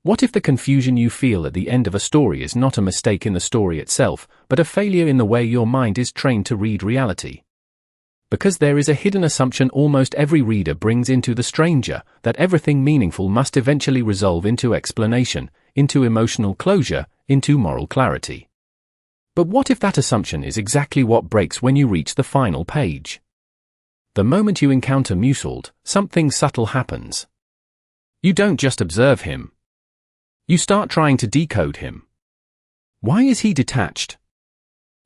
What if the confusion you feel at the end of a story is not a mistake in the story itself, but a failure in the way your mind is trained to read reality? Because there is a hidden assumption almost every reader brings into The Stranger, that everything meaningful must eventually resolve into explanation, into emotional closure, into moral clarity. But what if that assumption is exactly what breaks when you reach the final page? The moment you encounter Meursault, something subtle happens. You don't just observe him. You start trying to decode him. Why is he detached?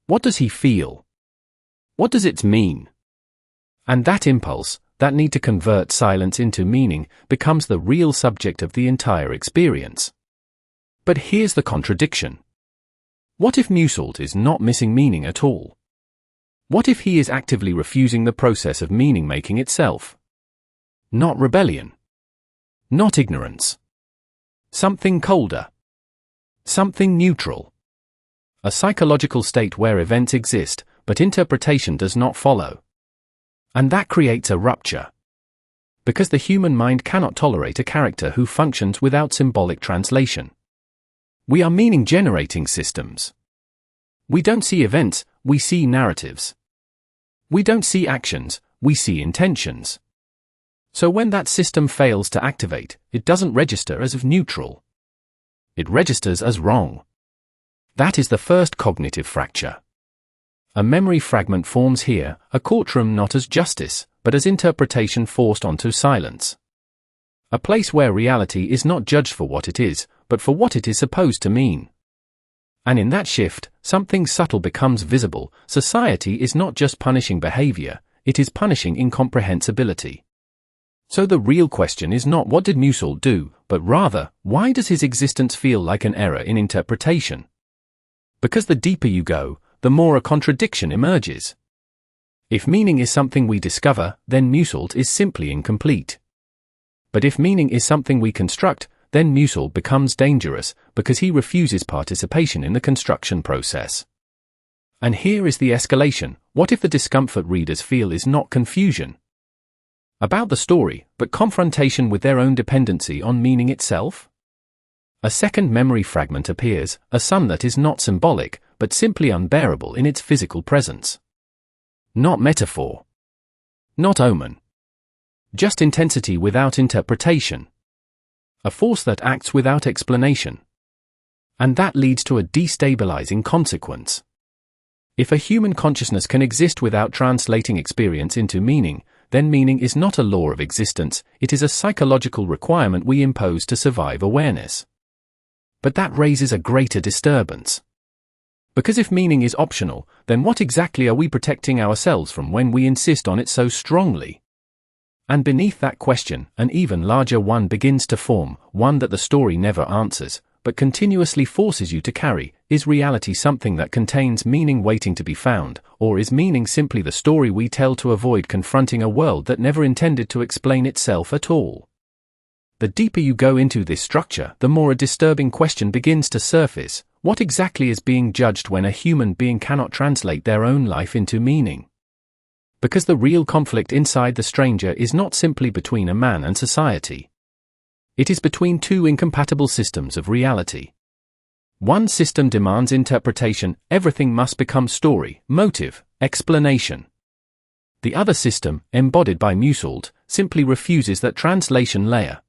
What does he feel? What does it mean? And that impulse, that need to convert silence into meaning, becomes the real subject of the entire experience. But here's the contradiction. What if Meursault is not missing meaning at all? What if he is actively refusing the process of meaning-making itself? Not rebellion. Not ignorance. Something colder. Something neutral. A psychological state where events exist, but interpretation does not follow. And that creates a rupture. Because the human mind cannot tolerate a character who functions without symbolic translation. We are meaning-generating systems. We don't see events, we see narratives. We don't see actions, we see intentions. So when that system fails to activate, it doesn't register as neutral. It registers as wrong. That is the first cognitive fracture. A memory fragment forms here, a courtroom not as justice, but as interpretation forced onto silence. A place where reality is not judged for what it is, but for what it is supposed to mean. And in that shift, something subtle becomes visible. Society is not just punishing behavior, it is punishing incomprehensibility. So the real question is not what did Meursault do, but rather, why does his existence feel like an error in interpretation? Because the deeper you go, the more a contradiction emerges. If meaning is something we discover, then Meursault is simply incomplete. But if meaning is something we construct, then Meursault becomes dangerous, because he refuses participation in the construction process. And here is the escalation. What if the discomfort readers feel is not confusion about the story, but confrontation with their own dependency on meaning itself? A second memory fragment appears, a sun that is not symbolic, but simply unbearable in its physical presence. Not metaphor. Not omen. Just intensity without interpretation. A force that acts without explanation. And that leads to a destabilizing consequence. If a human consciousness can exist without translating experience into meaning, then meaning is not a law of existence, it is a psychological requirement we impose to survive awareness. But that raises a greater disturbance. Because if meaning is optional, then what exactly are we protecting ourselves from when we insist on it so strongly? And beneath that question, an even larger one begins to form, one that the story never answers, but continuously forces you to carry. Is reality something that contains meaning waiting to be found, or is meaning simply the story we tell to avoid confronting a world that never intended to explain itself at all? The deeper you go into this structure, the more a disturbing question begins to surface. What exactly is being judged when a human being cannot translate their own life into meaning? Because the real conflict inside The Stranger is not simply between a man and society. It is between two incompatible systems of reality. One system demands interpretation, everything must become story, motive, explanation. The other system, embodied by Meursault, simply refuses that translation layer.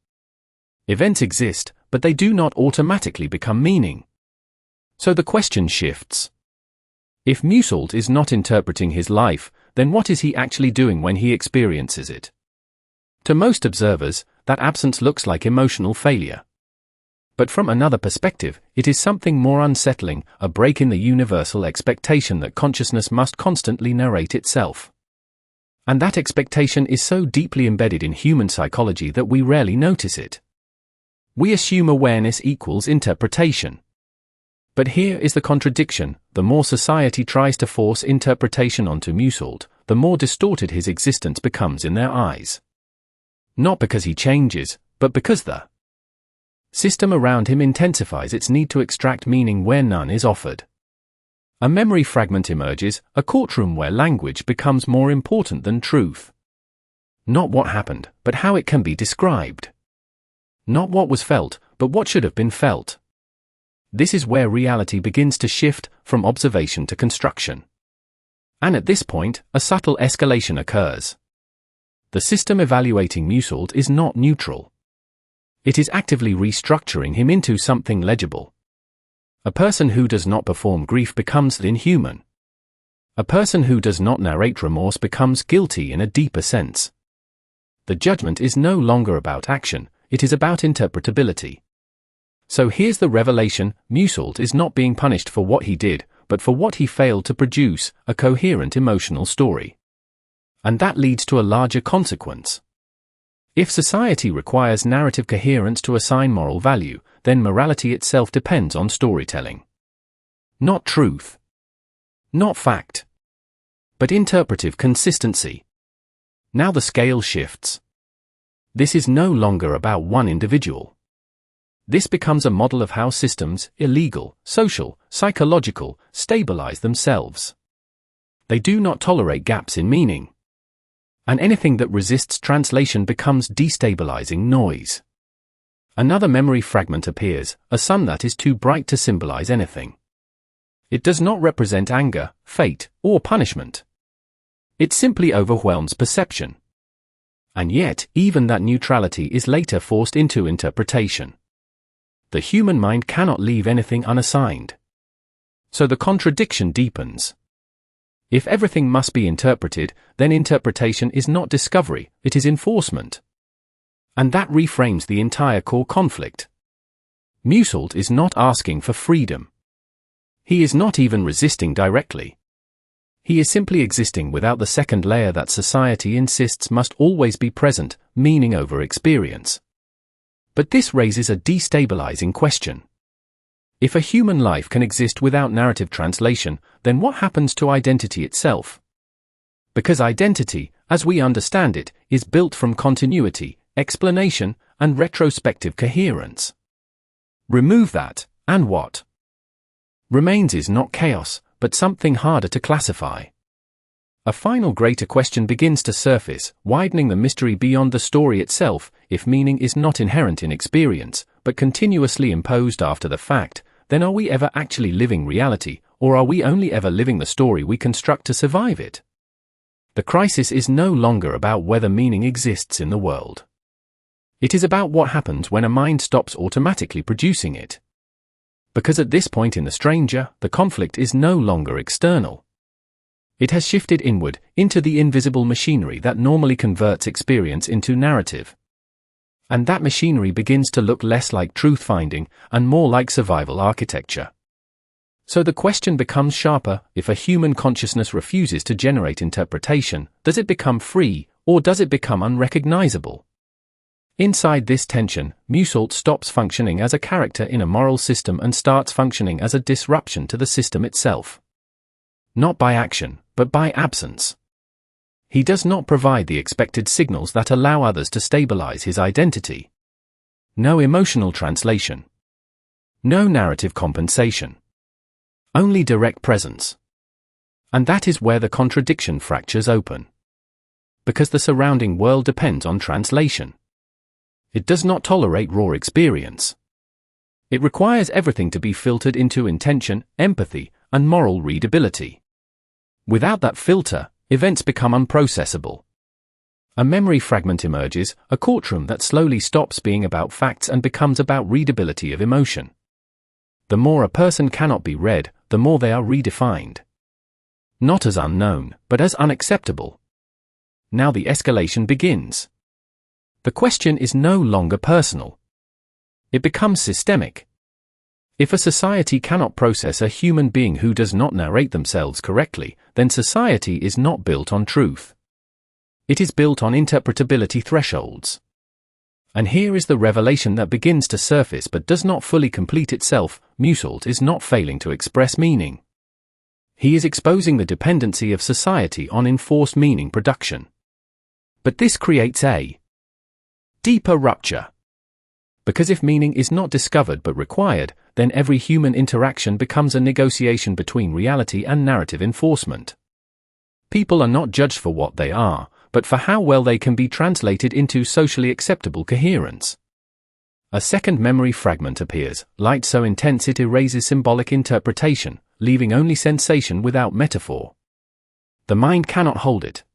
Events exist, but they do not automatically become meaning. So the question shifts. If Meursault is not interpreting his life, then what is he actually doing when he experiences it? To most observers, that absence looks like emotional failure. But from another perspective, it is something more unsettling, a break in the universal expectation that consciousness must constantly narrate itself. And that expectation is so deeply embedded in human psychology that we rarely notice it. We assume awareness equals interpretation. But here is the contradiction: the more society tries to force interpretation onto Meursault, the more distorted his existence becomes in their eyes. Not because he changes, but because the system around him intensifies its need to extract meaning where none is offered. A memory fragment emerges, a courtroom where language becomes more important than truth. Not what happened, but how it can be described. Not what was felt, but what should have been felt. This is where reality begins to shift from observation to construction. And at this point, a subtle escalation occurs. The system evaluating Meursault is not neutral. It is actively restructuring him into something legible. A person who does not perform grief becomes inhuman. A person who does not narrate remorse becomes guilty in a deeper sense. The judgment is no longer about action, it is about interpretability. So here's the revelation: Meursault is not being punished for what he did, but for what he failed to produce, a coherent emotional story. And that leads to a larger consequence. If society requires narrative coherence to assign moral value, then morality itself depends on storytelling. Not truth. Not fact. But interpretive consistency. Now the scale shifts. This is no longer about one individual. This becomes a model of how systems, illegal, social, psychological, stabilize themselves. They do not tolerate gaps in meaning. And anything that resists translation becomes destabilizing noise. Another memory fragment appears, a sun that is too bright to symbolize anything. It does not represent anger, fate, or punishment. It simply overwhelms perception. And yet, even that neutrality is later forced into interpretation. The human mind cannot leave anything unassigned. So the contradiction deepens. If everything must be interpreted, then interpretation is not discovery, it is enforcement. And that reframes the entire core conflict. Meursault is not asking for freedom. He is not even resisting directly. He is simply existing without the second layer that society insists must always be present, meaning over experience. But this raises a destabilizing question. If a human life can exist without narrative translation, then what happens to identity itself? Because identity, as we understand it, is built from continuity, explanation, and retrospective coherence. Remove that, and what remains is not chaos, but something harder to classify. A final greater question begins to surface, widening the mystery beyond the story itself. If meaning is not inherent in experience, but continuously imposed after the fact, then are we ever actually living reality, or are we only ever living the story we construct to survive it? The crisis is no longer about whether meaning exists in the world. It is about what happens when a mind stops automatically producing it. Because at this point in The Stranger, the conflict is no longer external. It has shifted inward, into the invisible machinery that normally converts experience into narrative. And that machinery begins to look less like truth-finding, and more like survival architecture. So the question becomes sharper: if a human consciousness refuses to generate interpretation, does it become free, or does it become unrecognizable? Inside this tension, Meursault stops functioning as a character in a moral system and starts functioning as a disruption to the system itself. Not by action, but by absence. He does not provide the expected signals that allow others to stabilize his identity. No emotional translation. No narrative compensation. Only direct presence. And that is where the contradiction fractures open. Because the surrounding world depends on translation. It does not tolerate raw experience. It requires everything to be filtered into intention, empathy, and moral readability. Without that filter, events become unprocessable. A memory fragment emerges, a courtroom that slowly stops being about facts and becomes about readability of emotion. The more a person cannot be read, the more they are redefined. Not as unknown, but as unacceptable. Now the escalation begins. The question is no longer personal. It becomes systemic. If a society cannot process a human being who does not narrate themselves correctly, then society is not built on truth. It is built on interpretability thresholds. And here is the revelation that begins to surface but does not fully complete itself: Meursault is not failing to express meaning. He is exposing the dependency of society on enforced meaning production. But this creates a deeper rupture. Because if meaning is not discovered but required, then every human interaction becomes a negotiation between reality and narrative enforcement. People are not judged for what they are, but for how well they can be translated into socially acceptable coherence. A second memory fragment appears, light so intense it erases symbolic interpretation, leaving only sensation without metaphor. The mind cannot hold it.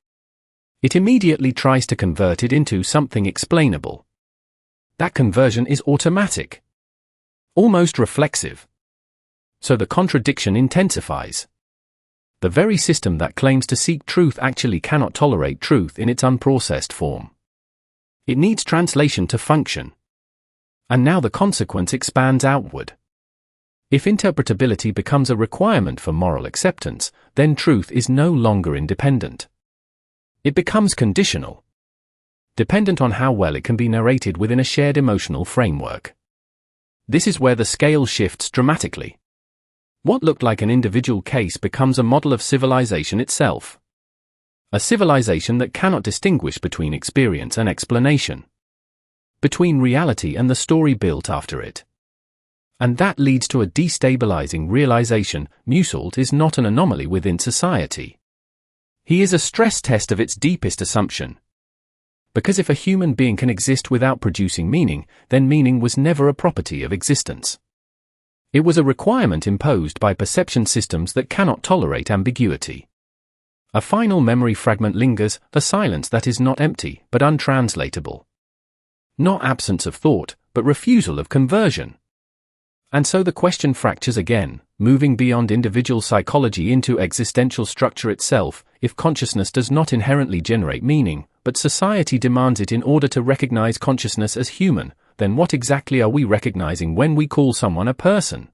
It immediately tries to convert it into something explainable. That conversion is automatic, almost reflexive. So the contradiction intensifies. The very system that claims to seek truth actually cannot tolerate truth in its unprocessed form. It needs translation to function. And now the consequence expands outward. If interpretability becomes a requirement for moral acceptance, then truth is no longer independent. It becomes conditional, dependent on how well it can be narrated within a shared emotional framework. This is where the scale shifts dramatically. What looked like an individual case becomes a model of civilization itself. A civilization that cannot distinguish between experience and explanation, between reality and the story built after it. And that leads to a destabilizing realization: Meursault is not an anomaly within society. He is a stress test of its deepest assumption. Because if a human being can exist without producing meaning, then meaning was never a property of existence. It was a requirement imposed by perception systems that cannot tolerate ambiguity. A final memory fragment lingers, a silence that is not empty, but untranslatable. Not absence of thought, but refusal of conversion. And so the question fractures again, moving beyond individual psychology into existential structure itself. If consciousness does not inherently generate meaning, but society demands it in order to recognize consciousness as human, then what exactly are we recognizing when we call someone a person?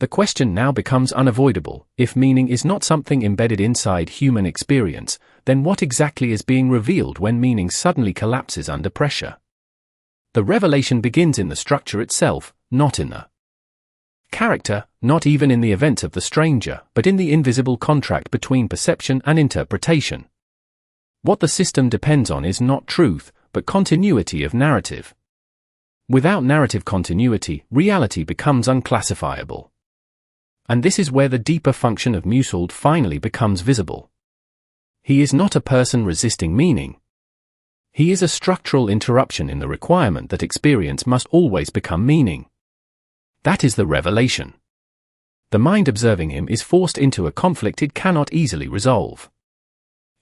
The question now becomes unavoidable. If meaning is not something embedded inside human experience, then what exactly is being revealed when meaning suddenly collapses under pressure? The revelation begins in the structure itself, not in the character, not even in the events of the stranger, but in the invisible contract between perception and interpretation. What the system depends on is not truth, but continuity of narrative. Without narrative continuity, reality becomes unclassifiable. And this is where the deeper function of Meursault finally becomes visible. He is not a person resisting meaning. He is a structural interruption in the requirement that experience must always become meaning. That is the revelation. The mind observing him is forced into a conflict it cannot easily resolve.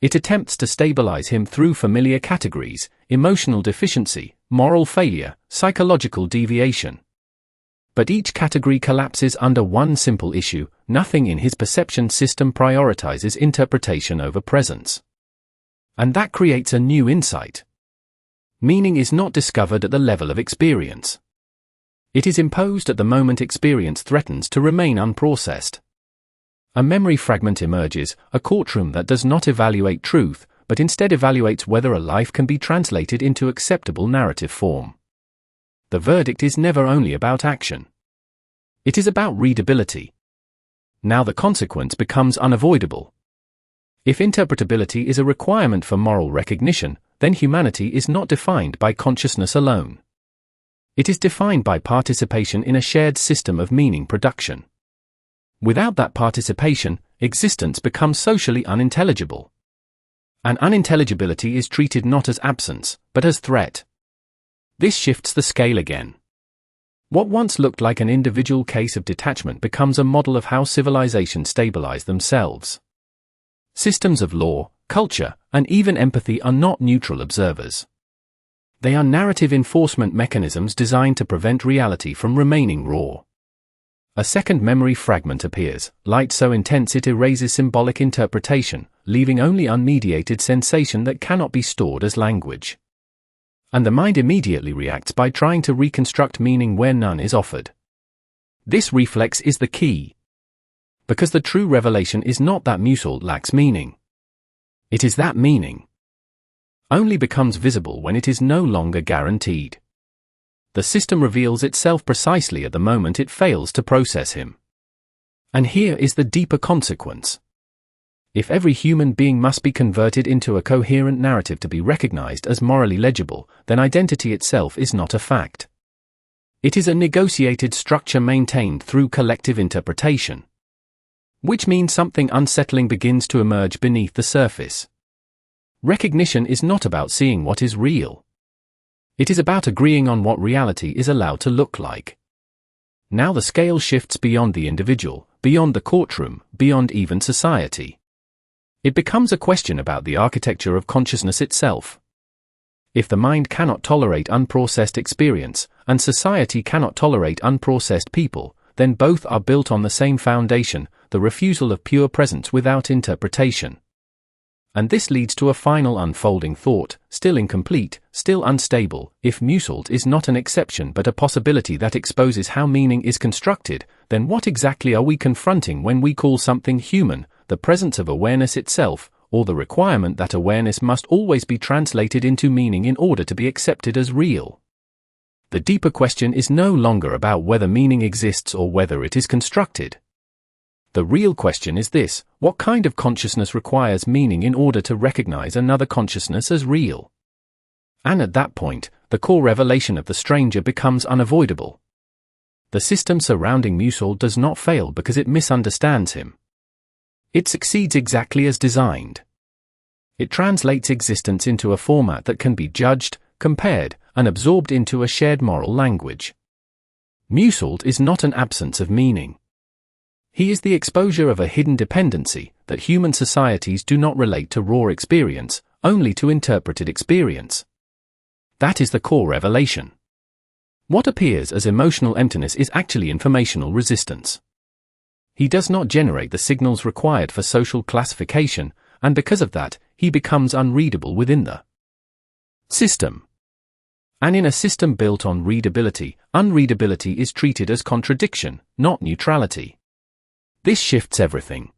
It attempts to stabilize him through familiar categories: emotional deficiency, moral failure, psychological deviation. But each category collapses under one simple issue: nothing in his perception system prioritizes interpretation over presence. And that creates a new insight. Meaning is not discovered at the level of experience. It is imposed at the moment experience threatens to remain unprocessed. A memory fragment emerges, a courtroom that does not evaluate truth, but instead evaluates whether a life can be translated into acceptable narrative form. The verdict is never only about action. It is about readability. Now the consequence becomes unavoidable. If interpretability is a requirement for moral recognition, then humanity is not defined by consciousness alone. It is defined by participation in a shared system of meaning production. Without that participation, existence becomes socially unintelligible. And unintelligibility is treated not as absence, but as threat. This shifts the scale again. What once looked like an individual case of detachment becomes a model of how civilizations stabilize themselves. Systems of law, culture, and even empathy are not neutral observers. They are narrative enforcement mechanisms designed to prevent reality from remaining raw. A second memory fragment appears, light so intense it erases symbolic interpretation, leaving only unmediated sensation that cannot be stored as language. And the mind immediately reacts by trying to reconstruct meaning where none is offered. This reflex is the key. Because the true revelation is not that Meursault lacks meaning. It is that meaning only becomes visible when it is no longer guaranteed. The system reveals itself precisely at the moment it fails to process him. And here is the deeper consequence. If every human being must be converted into a coherent narrative to be recognized as morally legible, then identity itself is not a fact. It is a negotiated structure maintained through collective interpretation. Which means something unsettling begins to emerge beneath the surface. Recognition is not about seeing what is real. It is about agreeing on what reality is allowed to look like. Now the scale shifts beyond the individual, beyond the courtroom, beyond even society. It becomes a question about the architecture of consciousness itself. If the mind cannot tolerate unprocessed experience, and society cannot tolerate unprocessed people, then both are built on the same foundation, the refusal of pure presence without interpretation. And this leads to a final unfolding thought, still incomplete, still unstable. If Meursault is not an exception but a possibility that exposes how meaning is constructed, then what exactly are we confronting when we call something human, the presence of awareness itself, or the requirement that awareness must always be translated into meaning in order to be accepted as real? The deeper question is no longer about whether meaning exists or whether it is constructed. The real question is this: what kind of consciousness requires meaning in order to recognize another consciousness as real? And at that point, the core revelation of the stranger becomes unavoidable. The system surrounding Meursault does not fail because it misunderstands him. It succeeds exactly as designed. It translates existence into a format that can be judged, compared, and absorbed into a shared moral language. Meursault is not an absence of meaning. He is the exposure of a hidden dependency that human societies do not relate to raw experience, only to interpreted experience. That is the core revelation. What appears as emotional emptiness is actually informational resistance. He does not generate the signals required for social classification, and because of that, he becomes unreadable within the system. And in a system built on readability, unreadability is treated as contradiction, not neutrality. This shifts everything.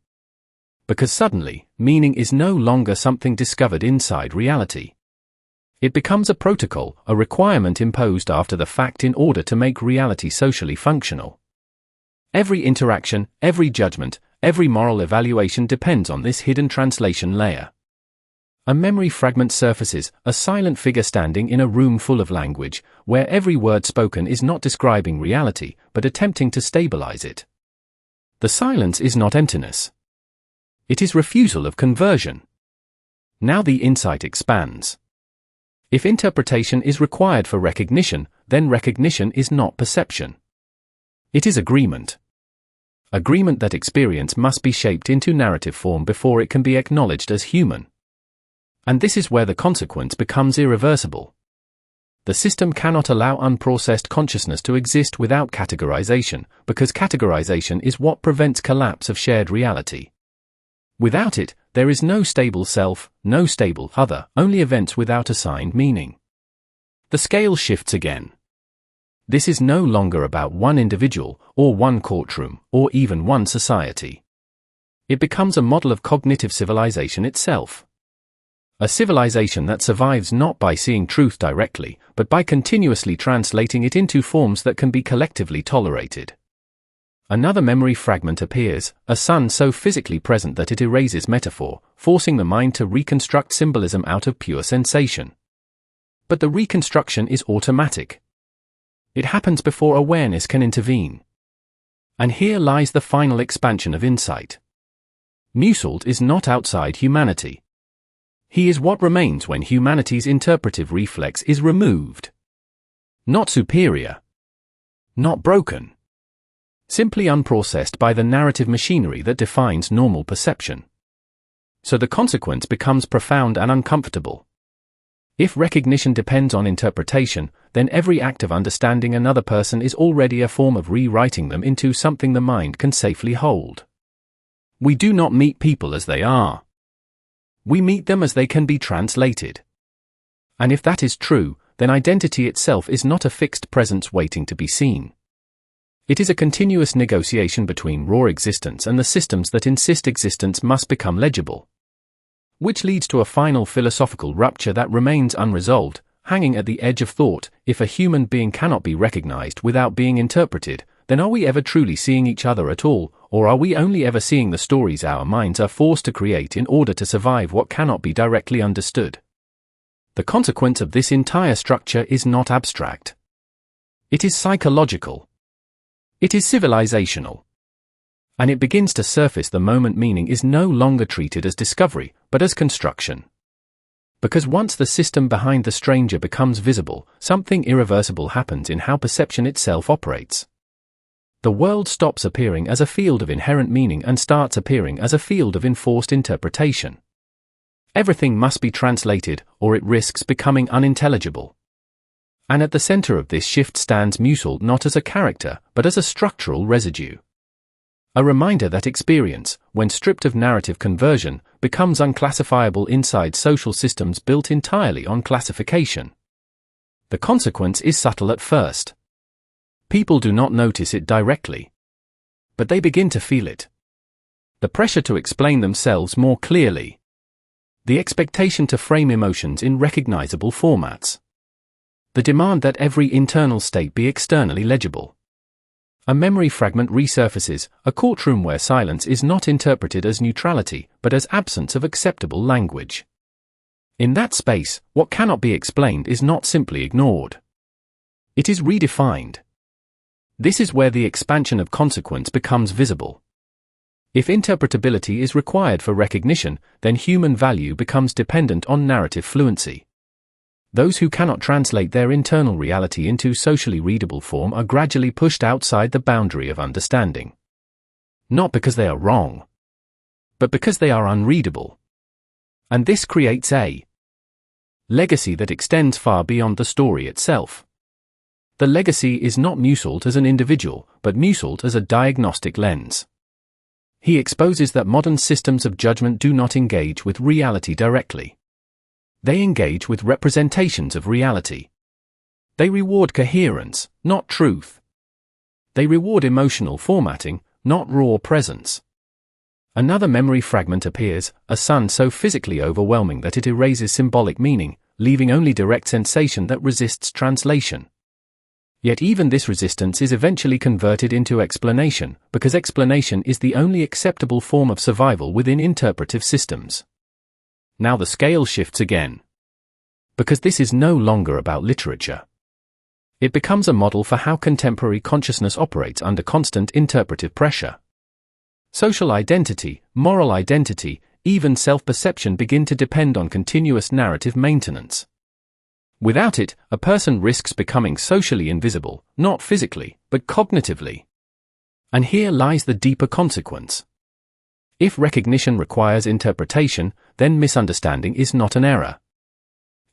Because suddenly, meaning is no longer something discovered inside reality. It becomes a protocol, a requirement imposed after the fact in order to make reality socially functional. Every interaction, every judgment, every moral evaluation depends on this hidden translation layer. A memory fragment surfaces, a silent figure standing in a room full of language, where every word spoken is not describing reality, but attempting to stabilize it. The silence is not emptiness. It is refusal of conversion. Now the insight expands. If interpretation is required for recognition, then recognition is not perception. It is agreement. Agreement that experience must be shaped into narrative form before it can be acknowledged as human. And this is where the consequence becomes irreversible. The system cannot allow unprocessed consciousness to exist without categorization, because categorization is what prevents collapse of shared reality. Without it, there is no stable self, no stable other, only events without assigned meaning. The scale shifts again. This is no longer about one individual, or one courtroom, or even one society. It becomes a model of cognitive civilization itself. A civilization that survives not by seeing truth directly, but by continuously translating it into forms that can be collectively tolerated. Another memory fragment appears, a sun so physically present that it erases metaphor, forcing the mind to reconstruct symbolism out of pure sensation. But the reconstruction is automatic. It happens before awareness can intervene. And here lies the final expansion of insight. Meursault is not outside humanity. He is what remains when humanity's interpretive reflex is removed. Not superior. Not broken. Simply unprocessed by the narrative machinery that defines normal perception. So the consequence becomes profound and uncomfortable. If recognition depends on interpretation, then every act of understanding another person is already a form of rewriting them into something the mind can safely hold. We do not meet people as they are. We meet them as they can be translated. And if that is true, then identity itself is not a fixed presence waiting to be seen. It is a continuous negotiation between raw existence and the systems that insist existence must become legible. Which leads to a final philosophical rupture that remains unresolved, hanging at the edge of thought. If a human being cannot be recognized without being interpreted, then are we ever truly seeing each other at all, or are we only ever seeing the stories our minds are forced to create in order to survive what cannot be directly understood? The consequence of this entire structure is not abstract. It is psychological. It is civilizational. And it begins to surface the moment meaning is no longer treated as discovery, but as construction. Because once the system behind the stranger becomes visible, something irreversible happens in how perception itself operates. The world stops appearing as a field of inherent meaning and starts appearing as a field of enforced interpretation. Everything must be translated, or it risks becoming unintelligible. And at the center of this shift stands Meursault not as a character, but as a structural residue. A reminder that experience, when stripped of narrative conversion, becomes unclassifiable inside social systems built entirely on classification. The consequence is subtle at first. People do not notice it directly, but they begin to feel it. The pressure to explain themselves more clearly. The expectation to frame emotions in recognizable formats. The demand that every internal state be externally legible. A memory fragment resurfaces, a courtroom where silence is not interpreted as neutrality, but as absence of acceptable language. In that space, what cannot be explained is not simply ignored. It is redefined. This is where the expansion of consequence becomes visible. If interpretability is required for recognition, then human value becomes dependent on narrative fluency. Those who cannot translate their internal reality into socially readable form are gradually pushed outside the boundary of understanding. Not because they are wrong, but because they are unreadable. And this creates a legacy that extends far beyond the story itself. The legacy is not Meursault as an individual, but Meursault as a diagnostic lens. He exposes that modern systems of judgment do not engage with reality directly. They engage with representations of reality. They reward coherence, not truth. They reward emotional formatting, not raw presence. Another memory fragment appears, a sun so physically overwhelming that it erases symbolic meaning, leaving only direct sensation that resists translation. Yet even this resistance is eventually converted into explanation, because explanation is the only acceptable form of survival within interpretive systems. Now the scale shifts again. Because this is no longer about literature. It becomes a model for how contemporary consciousness operates under constant interpretive pressure. Social identity, moral identity, even self-perception begin to depend on continuous narrative maintenance. Without it, a person risks becoming socially invisible, not physically, but cognitively. And here lies the deeper consequence. If recognition requires interpretation, then misunderstanding is not an error.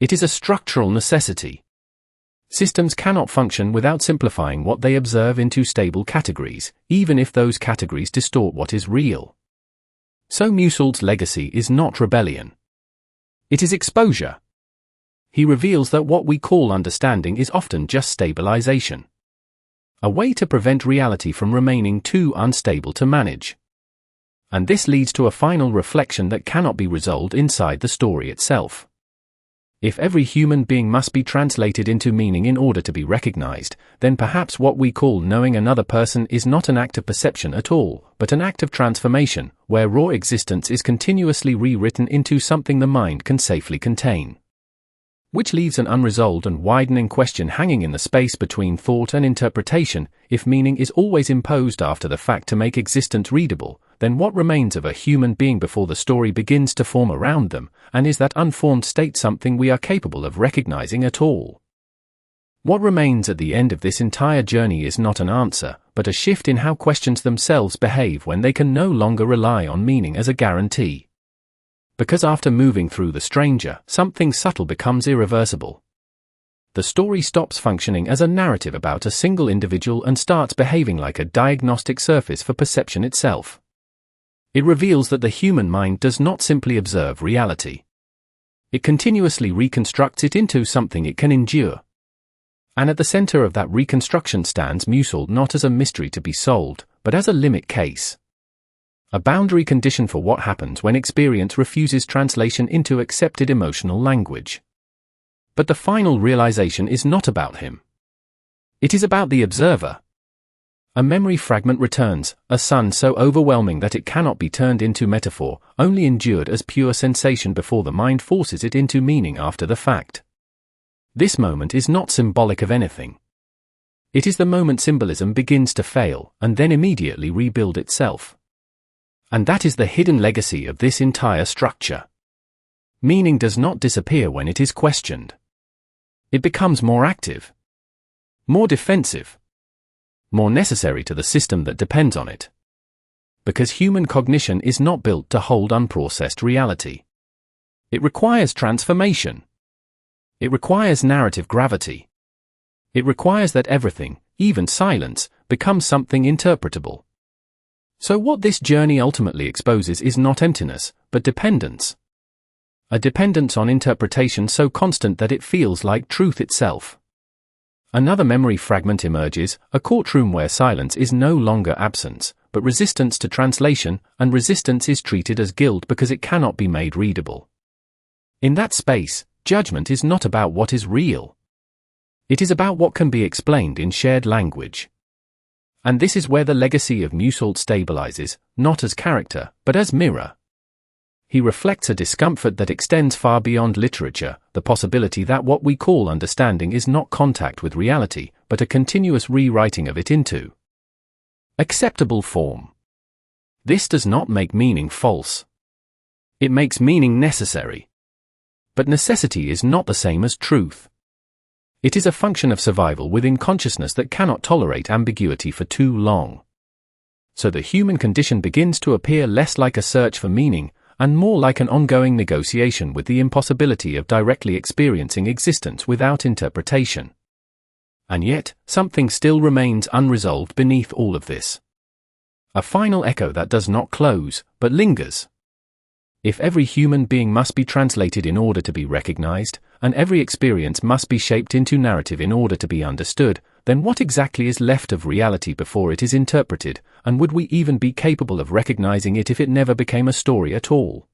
It is a structural necessity. Systems cannot function without simplifying what they observe into stable categories, even if those categories distort what is real. So Meursault's legacy is not rebellion. It is exposure. He reveals that what we call understanding is often just stabilization. A way to prevent reality from remaining too unstable to manage. And this leads to a final reflection that cannot be resolved inside the story itself. If every human being must be translated into meaning in order to be recognized, then perhaps what we call knowing another person is not an act of perception at all, but an act of transformation, where raw existence is continuously rewritten into something the mind can safely contain. Which leaves an unresolved and widening question hanging in the space between thought and interpretation. If meaning is always imposed after the fact to make existence readable, then what remains of a human being before the story begins to form around them, and is that unformed state something we are capable of recognizing at all? What remains at the end of this entire journey is not an answer, but a shift in how questions themselves behave when they can no longer rely on meaning as a guarantee. Because after moving through the stranger, something subtle becomes irreversible. The story stops functioning as a narrative about a single individual and starts behaving like a diagnostic surface for perception itself. It reveals that the human mind does not simply observe reality. It continuously reconstructs it into something it can endure. And at the center of that reconstruction stands Meursault not as a mystery to be solved, but as a limit case. A boundary condition for what happens when experience refuses translation into accepted emotional language. But the final realization is not about him. It is about the observer. A memory fragment returns, a sun so overwhelming that it cannot be turned into metaphor, only endured as pure sensation before the mind forces it into meaning after the fact. This moment is not symbolic of anything. It is the moment symbolism begins to fail, and then immediately rebuild itself. And that is the hidden legacy of this entire structure. Meaning does not disappear when it is questioned. It becomes more active, more defensive, more necessary to the system that depends on it. Because human cognition is not built to hold unprocessed reality. It requires transformation. It requires narrative gravity. It requires that everything, even silence, becomes something interpretable. So what this journey ultimately exposes is not emptiness, but dependence. A dependence on interpretation so constant that it feels like truth itself. Another memory fragment emerges, a courtroom where silence is no longer absence, but resistance to translation, and resistance is treated as guilt because it cannot be made readable. In that space, judgment is not about what is real. It is about what can be explained in shared language. And this is where the legacy of Meursault stabilizes, not as character, but as mirror. He reflects a discomfort that extends far beyond literature, the possibility that what we call understanding is not contact with reality, but a continuous rewriting of it into acceptable form. This does not make meaning false. It makes meaning necessary. But necessity is not the same as truth. It is a function of survival within consciousness that cannot tolerate ambiguity for too long. So the human condition begins to appear less like a search for meaning, and more like an ongoing negotiation with the impossibility of directly experiencing existence without interpretation. And yet, something still remains unresolved beneath all of this. A final echo that does not close, but lingers. If every human being must be translated in order to be recognized, and every experience must be shaped into narrative in order to be understood, then what exactly is left of reality before it is interpreted, and would we even be capable of recognizing it if it never became a story at all?